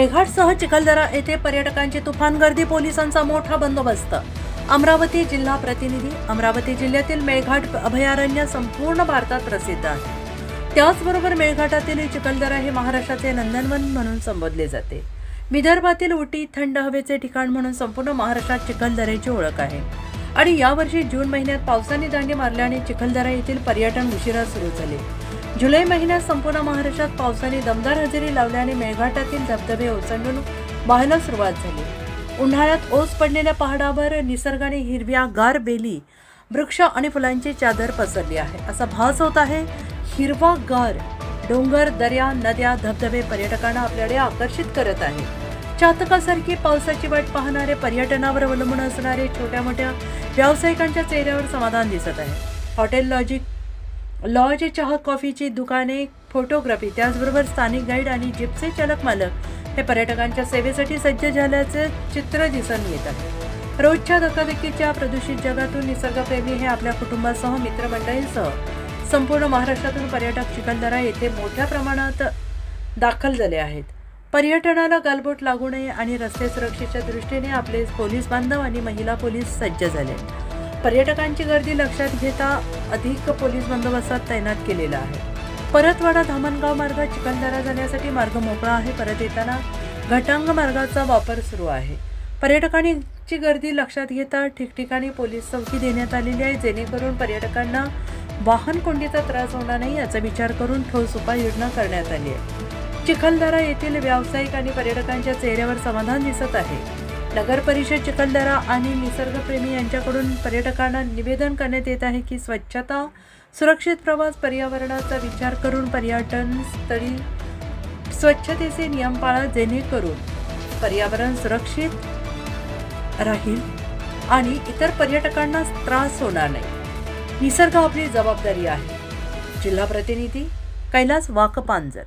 मेळघाटसह चिखलदरा येथे पर्यटकांची तुफान गर्दी, पोलिसांचा मोठा बंदोबस्त. अमरावती जिल्हा प्रतिनिधी. अमरावती जिल्ह्यातील मेळघाट अभयारण्य संपूर्ण भारतात प्रसिद्ध आहे. त्याचबरोबर मेळघाटातील चिखलदरा हे महाराष्ट्राचे नंदनवन म्हणून संबोधले जाते. विदर्भातील उटी थंड हवेचे ठिकाण म्हणून संपूर्ण महाराष्ट्रात चिखलदऱ्याची ओळख आहे. आणि यावर्षी जून महिन्यात पावसाने दांडी मारल्याने चिखलदरा येथील पर्यटन उशिरा सुरू झाले. जुलै महिन्यात संपूर्ण महाराष्ट्रात पावसाने दमदार हजेरी लावल्याने मेळघाटातील धबधबे ओसंडून वाहायला सुरुवात झाली. उन्हाळ्यात ओस पडलेल्या पहाडावर निसर्गाने हिरव्यागार बेली, वृक्ष आणि फुलांची चादर पसरली आहे. असा भास होत आहे. हिरवागार डोंगर, दर्या, नद्या, धबधबे पर्यटकांना आपल्याकडे आकर्षित करत आहे. चातकासारखी पावसाची वाट पाहणारे, पर्यटनावर अवलंबून असणारे छोट्या मोठ्या व्यावसायिकांच्या चेहऱ्यावर समाधान दिसत आहे. हॉटेल, लॉज, चहा, कॉफीची दुकाने, फोटोग्राफी, त्याचबरोबर स्थानिक गाईड आणि जिप्सी चालक मालक हे पर्यटकांच्या सेवेसाठी सज्ज झाल्याचे चित्र दिसून येत आहे. रोजच्या धकाधकीच्या प्रदूषित जगातून निसर्गप्रेमी हे आपल्या कुटुंबासह, मित्रमंडळींसह संपूर्ण महाराष्ट्रातून पर्यटक चिखलदरा येथे मोठ्या प्रमाणात दाखल झाले आहेत. पर्यटनाला गालबोट लागू नये आणि रस्ते सुरक्षेच्या दृष्टीने आपले पोलीस बांधव आणि महिला पोलीस सज्ज झाले. पर्यटकांची गर्दी लक्षात घेता अधिक पोलीस बंदोबस्तात तैनात केलेला आहे. परतवाडा धामणगाव मार्ग चिखलदरा जाण्यासाठी मार्ग मोकळा आहे. परत येताना घटांग मार्गाचा वापर सुरू आहे. पर्यटकांची गर्दी लक्षात घेता ठिकठिकाणी पोलीस चौकी देण्यात आलेली आहे, जेणेकरून पर्यटकांना वाहन कोंडीचा त्रास होणार नाही याचा विचार करून ठोस उपाययोजना करण्यात आली आहे. चिखलदरा येथील व्यावसायिक आणि पर्यटकांच्या चेहऱ्यावर समाधान दिसत आहे. नगर परिषद चिखलदरा आणि निसर्गप्रेमी यांच्याकडून पर्यटकांना निवेदन करण्यात येत आहे की स्वच्छता, सुरक्षित प्रवास, पर्यावरणाचा विचार करून पर्यटन स्थळी स्वच्छतेचे नियम पाळा, जेणेकरून पर्यावरण सुरक्षित राहील आणि इतर पर्यटकांना त्रास होणार नाही. निसर्ग आपली जबाबदारी आहे. जिल्हा प्रतिनिधी कैलास वाकपांजर.